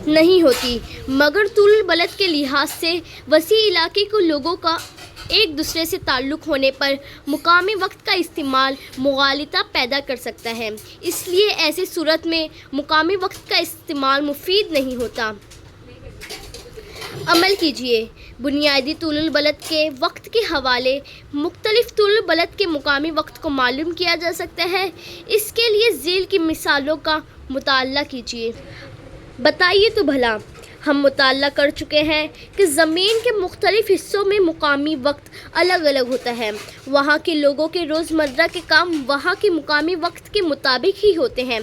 نہیں ہوتی، مگر طول البلد کے لحاظ سے وسیع علاقے کے لوگوں کا ایک دوسرے سے تعلق ہونے پر مقامی وقت کا استعمال مغالطہ پیدا کر سکتا ہے۔ اس لیے ایسی صورت میں مقامی وقت کا استعمال مفید نہیں ہوتا۔ عمل کیجیے۔ بنیادی طول البلد کے وقت کے حوالے مختلف طول البلد کے مقامی وقت کو معلوم کیا جا سکتا ہے۔ اس کے لیے ذیل کی مثالوں کا مطالعہ کیجیے۔ بتائیے تو بھلا، ہم مطالعہ کر چکے ہیں کہ زمین کے مختلف حصوں میں مقامی وقت الگ الگ ہوتا ہے۔ وہاں کے لوگوں کے روزمرہ کے کام وہاں کے مقامی وقت کے مطابق ہی ہوتے ہیں۔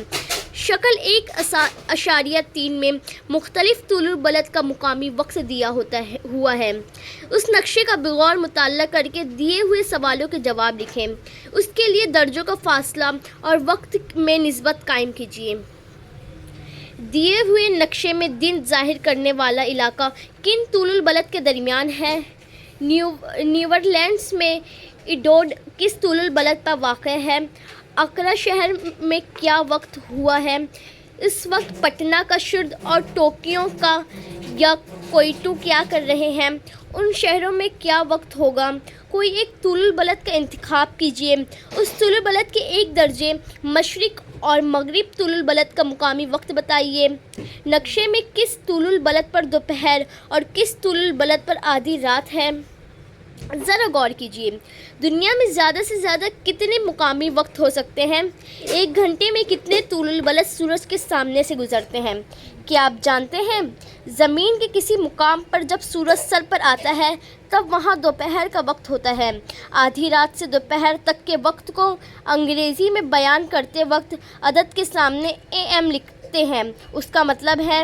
شکل 1.3 میں مختلف طول البلد کا مقامی وقت دیا ہوا ہے۔ اس نقشے کا بغور مطالعہ کر کے دیے ہوئے سوالوں کے جواب لکھیں۔ اس کے لیے درجوں کا فاصلہ اور وقت میں نسبت قائم کیجیے۔ دیے ہوئے نقشے میں دن ظاہر کرنے والا علاقہ کن طول البلد کے درمیان ہے؟ نیدرلینڈز میں ایڈوڈ کس طول البلد پر واقع ہے؟ اکرا شہر میں کیا وقت ہوا ہے؟ اس وقت پٹنہ کا شرد اور ٹوکیو کا یا کوئٹو کیا کر رہے ہیں؟ ان شہروں میں کیا وقت ہوگا؟ کوئی ایک طول البلد کا انتخاب کیجیے۔ اس طول البلد کے ایک درجے مشرق اور مغرب طول البلد کا مقامی وقت بتائیے۔ نقشے میں کس طول البلد پر دوپہر اور کس طول البلد پر آدھی رات ہے؟ ذرا غور کیجیے۔ دنیا میں زیادہ سے زیادہ کتنے مقامی وقت ہو سکتے ہیں؟ ایک گھنٹے میں کتنے طول البلد سورج کے سامنے سے گزرتے ہیں؟ کیا آپ جانتے ہیں زمین کے کسی مقام پر جب سورج سر پر آتا ہے تب وہاں دوپہر کا وقت ہوتا ہے۔ آدھی رات سے دوپہر تک کے وقت کو انگریزی میں بیان کرتے وقت عدد کے سامنے AM لکھتے ہیں۔ اس کا مطلب ہے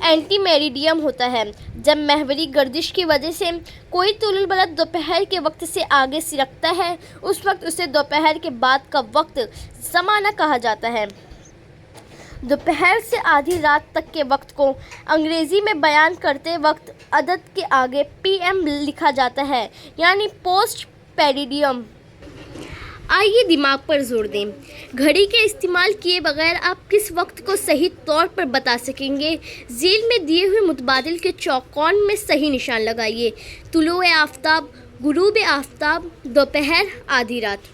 اینٹی میریڈیم ہوتا ہے۔ جب محوری گردش کی وجہ سے کوئی طول البلد دوپہر کے وقت سے آگے سرکتا ہے اس وقت اسے دوپہر کے بعد کا وقت زمانہ کہا جاتا ہے۔ دوپہر سے آدھی رات تک کے وقت کو انگریزی میں بیان کرتے وقت عدد کے آگے PM لکھا جاتا ہے، یعنی پوسٹ پیریڈیم۔ آئیے دماغ پر زور دیں۔ گھڑی کے استعمال کیے بغیر آپ کس وقت کو صحیح طور پر بتا سکیں گے؟ ذیل میں دیے ہوئے متبادل کے چوکون میں صحیح نشان لگائیے۔ طلوع آفتاب، غروب آفتاب، دوپہر، آدھی رات۔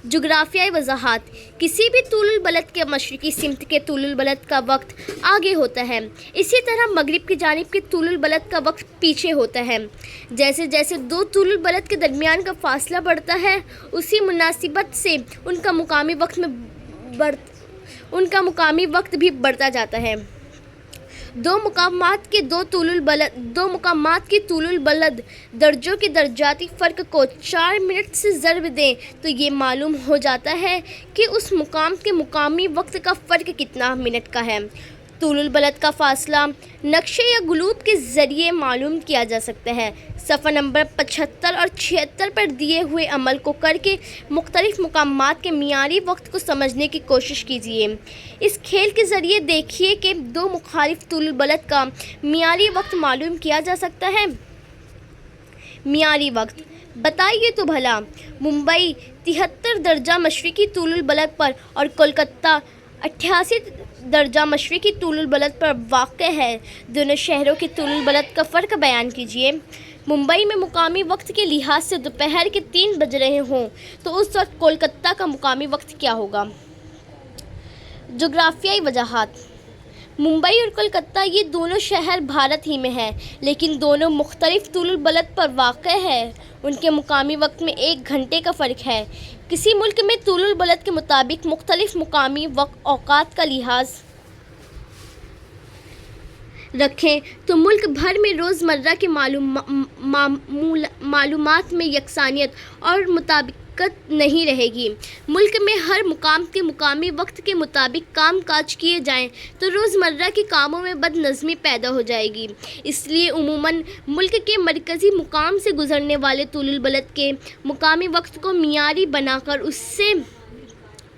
جغرافیائی وضاحت: کسی بھی طول البلد کے مشرقی سمت کے طول البلد کا وقت آگے ہوتا ہے، اسی طرح مغرب کی جانب کے طول البلد کا وقت پیچھے ہوتا ہے۔ جیسے جیسے دو طول البلد کے درمیان کا فاصلہ بڑھتا ہے اسی مناسبت سے ان کا مقامی وقت بھی بڑھتا جاتا ہے۔ دو مقامات کے طول البلد درجوں کے درجاتی فرق کو 4 منٹ سے ضرب دیں تو یہ معلوم ہو جاتا ہے کہ اس مقام کے مقامی وقت کا فرق کتنا منٹ کا ہے۔ طول البلد کا فاصلہ نقشے یا گلوب کے ذریعے معلوم کیا جا سکتا ہے۔ صفحہ نمبر 75 اور 76 پر دیے ہوئے عمل کو کر کے مختلف مقامات کے معیاری وقت کو سمجھنے کی کوشش کیجیے۔ اس کھیل کے ذریعے دیکھیے کہ دو مخالف طول البلد کا معیاری وقت معلوم کیا جا سکتا ہے۔ معیاری وقت: بتائیے تو بھلا، ممبئی 73 درجہ مشرقی طول البلد پر اور کولکتہ 88 درجہ مشرقی طول البلد پر واقع ہے۔ دونوں شہروں کے طول البلد کا فرق بیان کیجیے۔ ممبئی میں مقامی وقت کے لحاظ سے دوپہر کے 3 بج رہے ہوں تو اس وقت کولکتہ کا مقامی وقت کیا ہوگا؟ جغرافیائی وضاحت: ممبئی اور کولکتہ یہ دونوں شہر بھارت ہی میں ہیں لیکن دونوں مختلف طول البلد پر واقع ہیں۔ ان کے مقامی وقت میں 1 گھنٹے کا فرق ہے۔ کسی ملک میں طول البلد کے مطابق مختلف مقامی اوقات کا لحاظ رکھیں تو ملک بھر میں روزمرہ کے معلومات میں یکسانیت اور مطابقت نہیں رہے گی۔ ملک میں ہر مقام کے مقامی وقت کے مطابق کام کاج کیے جائیں تو روزمرہ کے کاموں میں بد نظمی پیدا ہو جائے گی۔ اس لیے عموماً ملک کے مرکزی مقام سے گزرنے والے طول البلد کے مقامی وقت کو معیاری بنا کر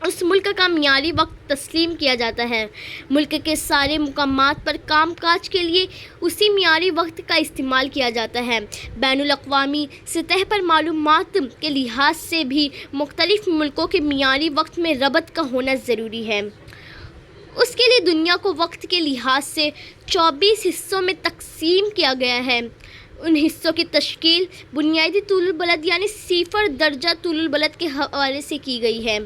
اس ملک کا معیاری وقت تسلیم کیا جاتا ہے۔ ملک کے سارے مقامات پر کام کاج کے لیے اسی معیاری وقت کا استعمال کیا جاتا ہے۔ بین الاقوامی سطح پر معلومات کے لحاظ سے بھی مختلف ملکوں کے معیاری وقت میں ربط کا ہونا ضروری ہے۔ اس کے لیے دنیا کو وقت کے لحاظ سے 24 حصوں میں تقسیم کیا گیا ہے۔ ان حصوں کی تشکیل بنیادی طول البلد یعنی 0 درجہ طول البلد کے حوالے سے کی گئی ہے۔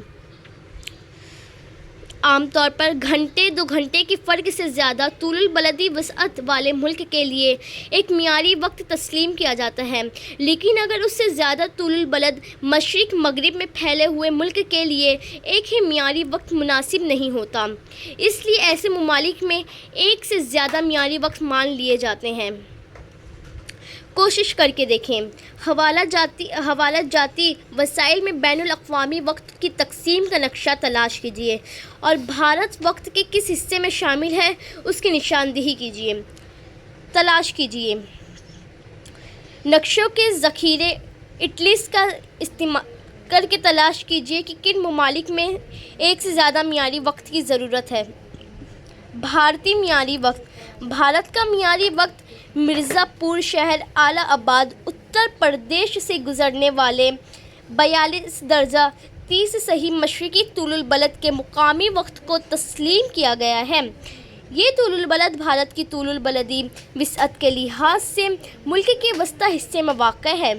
عام طور پر گھنٹے 2 گھنٹے کے فرق سے زیادہ طول البلدی وسعت والے ملک کے لیے ایک معیاری وقت تسلیم کیا جاتا ہے، لیکن اگر اس سے زیادہ طول البلد مشرق مغرب میں پھیلے ہوئے ملک کے لیے ایک ہی معیاری وقت مناسب نہیں ہوتا، اس لیے ایسے ممالک میں ایک سے زیادہ معیاری وقت مان لیے جاتے ہیں۔ کوشش کر کے دیکھیں۔ حوالہ جاتی وسائل میں بین الاقوامی وقت کی تقسیم کا نقشہ تلاش کیجیے اور بھارت وقت کے کس حصے میں شامل ہے اس کی نشاندہی تلاش کیجیے۔ نقشوں کے ذخیرے اٹلس کا استعمال کر کے تلاش کیجیے کہ کن ممالک میں ایک سے زیادہ معیاری وقت کی ضرورت ہے۔ بھارتی معیاری وقت۔ بھارت کا معیاری وقت مرزا پور شہر الہ آباد اتر پردیش سے گزرنے والے 42 درجہ 30 صحیح مشرقی طول البلد کے مقامی وقت کو تسلیم کیا گیا ہے۔ یہ طول البلد بھارت کی طول البلدی وسعت کے لحاظ سے ملک کے وسطی حصے میں واقع ہے۔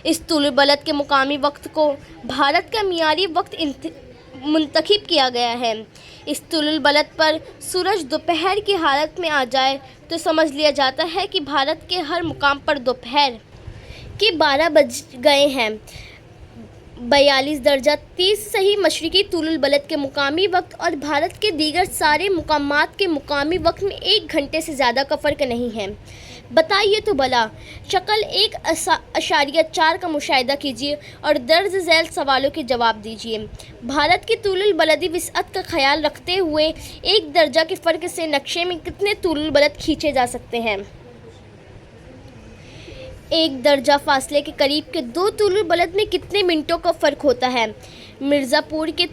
اس طول البلد کے مقامی وقت کو بھارت کا معیاری وقت منتخب کیا گیا ہے۔ اس طول البلد پر سورج دوپہر کی حالت میں آ جائے تو سمجھ لیا جاتا ہے کہ بھارت کے ہر مقام پر دوپہر کے 12 بج گئے ہیں۔ 42 درجہ 30 صحیح مشرقی طول البلد کے مقامی وقت اور بھارت کے دیگر سارے مقامات کے مقامی وقت میں 1 گھنٹے سے زیادہ کا فرق نہیں ہے۔ بتائیے تو بھلا۔ شکل 1.4 کا مشاہدہ کیجیے اور درج ذیل سوالوں کے جواب دیجیے۔ بھارت کی طول البلدی وسعت کا خیال رکھتے ہوئے 1 درجہ کے فرق سے نقشے میں کتنے طول البلد کھینچے جا سکتے ہیں؟ 1 درجہ فاصلے کے قریب کے 2 طول البلد میں کتنے منٹوں کا فرق ہوتا ہے؟ مرزا پور کے